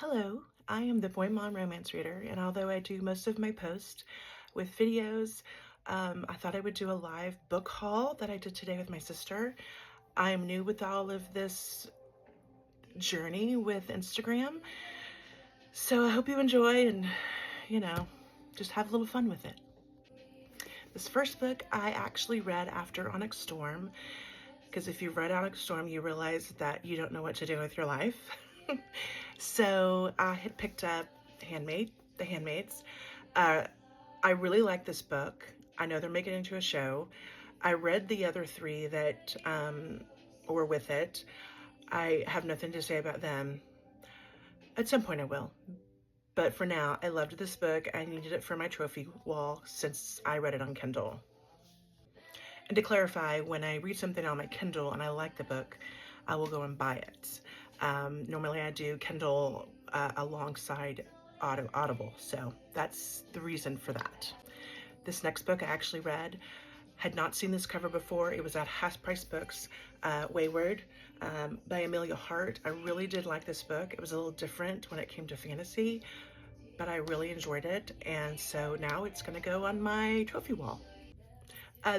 Hello, I am the Boymomromancereader, and although I do most of my posts with videos, I thought I would do a live book haul that I did today with my sister. I'm new with all of this journey with Instagram, so I hope you enjoy and, you know, just have a little fun with it. This first book I actually read after Onyx Storm, because if you've read Onyx Storm, you realize that you don't know what to do with your life. So I had picked up The Handmaids. I really like this book. I know they're making it into a show. I read the other three that were with it. I have nothing to say about them. At some point I will. But for now, I loved this book. I needed it for my trophy wall since I read it on Kindle. And to clarify, when I read something on my Kindle and I like the book, I will go and buy it. Normally I do Kindle alongside Audible, so that's the reason for that. This next book I actually read, had not seen this cover before. It was at Half Price Books, Wayward, by Amelia Hart. I really did like this book. It was a little different when it came to fantasy, but I really enjoyed it, and so now it's gonna go on my trophy wall.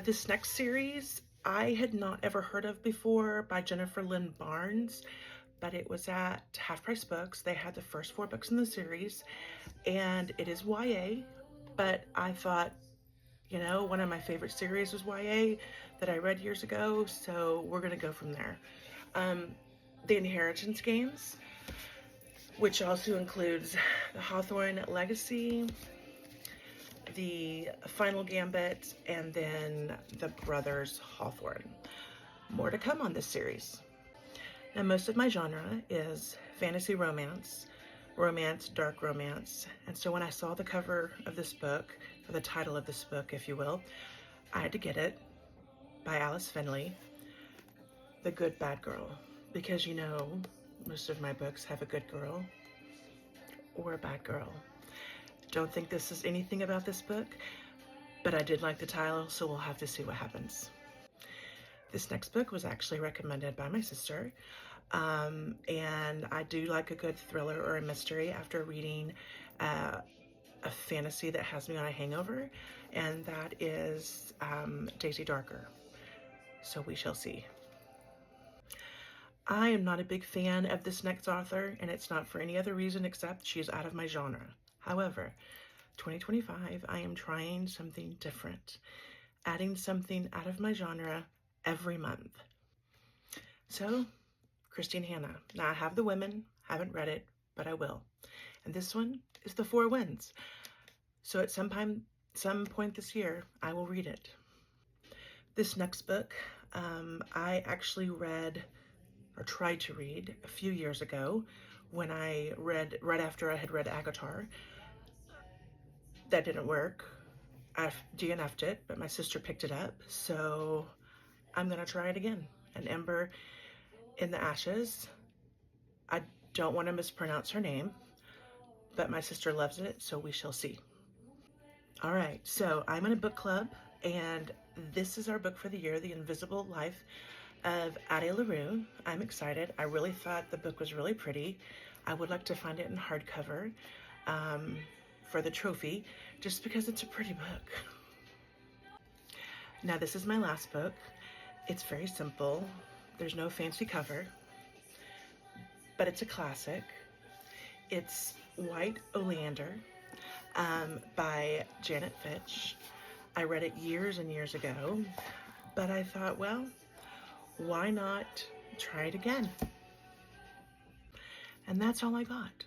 This next series I had not ever heard of before, by Jennifer Lynn Barnes, but it was at Half Price Books. They had the first 4 books in the series, and it is YA, but I thought, you know, one of my favorite series was YA that I read years ago, so we're gonna go from there. The Inheritance Games, which also includes the Hawthorne Legacy, the Final Gambit, and then the Brothers Hawthorne. More to come on this series. Now, most of my genre is fantasy romance, dark romance, and so when I saw the cover of this book, or the title of this book, if you will, I had to get it, by Alice Finley, The Good Bad Girl, because you know, most of my books have a good girl or a bad girl. Don't think this is anything about this book, but I did like the title, so we'll have to see what happens. This next book was actually recommended by my sister, and I do like a good thriller or a mystery after reading a fantasy that has me on a hangover, and that is Daisy Darker. So we shall see. I am not a big fan of this next author, and it's not for any other reason except she's out of my genre. However, 2025, I am trying something different, adding something out of my genre every month. So, Christine Hanna. Now, I have The Women, haven't read it, but I will. And this one is The Four Winds. So at some point this year, I will read it. This next book, I actually read, or tried to read, a few years ago when I read, right after I had read Agatar. That didn't work. I DNF'd it, but my sister picked it up, so I'm gonna try it again. An Ember in the Ashes. I don't want to mispronounce her name, but my sister loves it, so we shall see. All right, so I'm in a book club, and this is our book for the year, The Invisible Life of Addie LaRue. I'm excited. I really thought the book was really pretty. I would like to find it in hardcover for the trophy, just because it's a pretty book. Now, this is my last book. It's very simple. There's no fancy cover, but it's a classic. It's White Oleander by Janet Fitch. I read it years and years ago, but I thought, well, why not try it again? And that's all I got.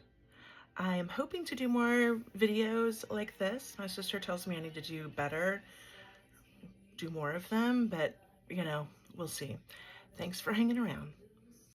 I am hoping to do more videos like this. My sister tells me I need to do better, do more of them, but you know, we'll see. Thanks for hanging around.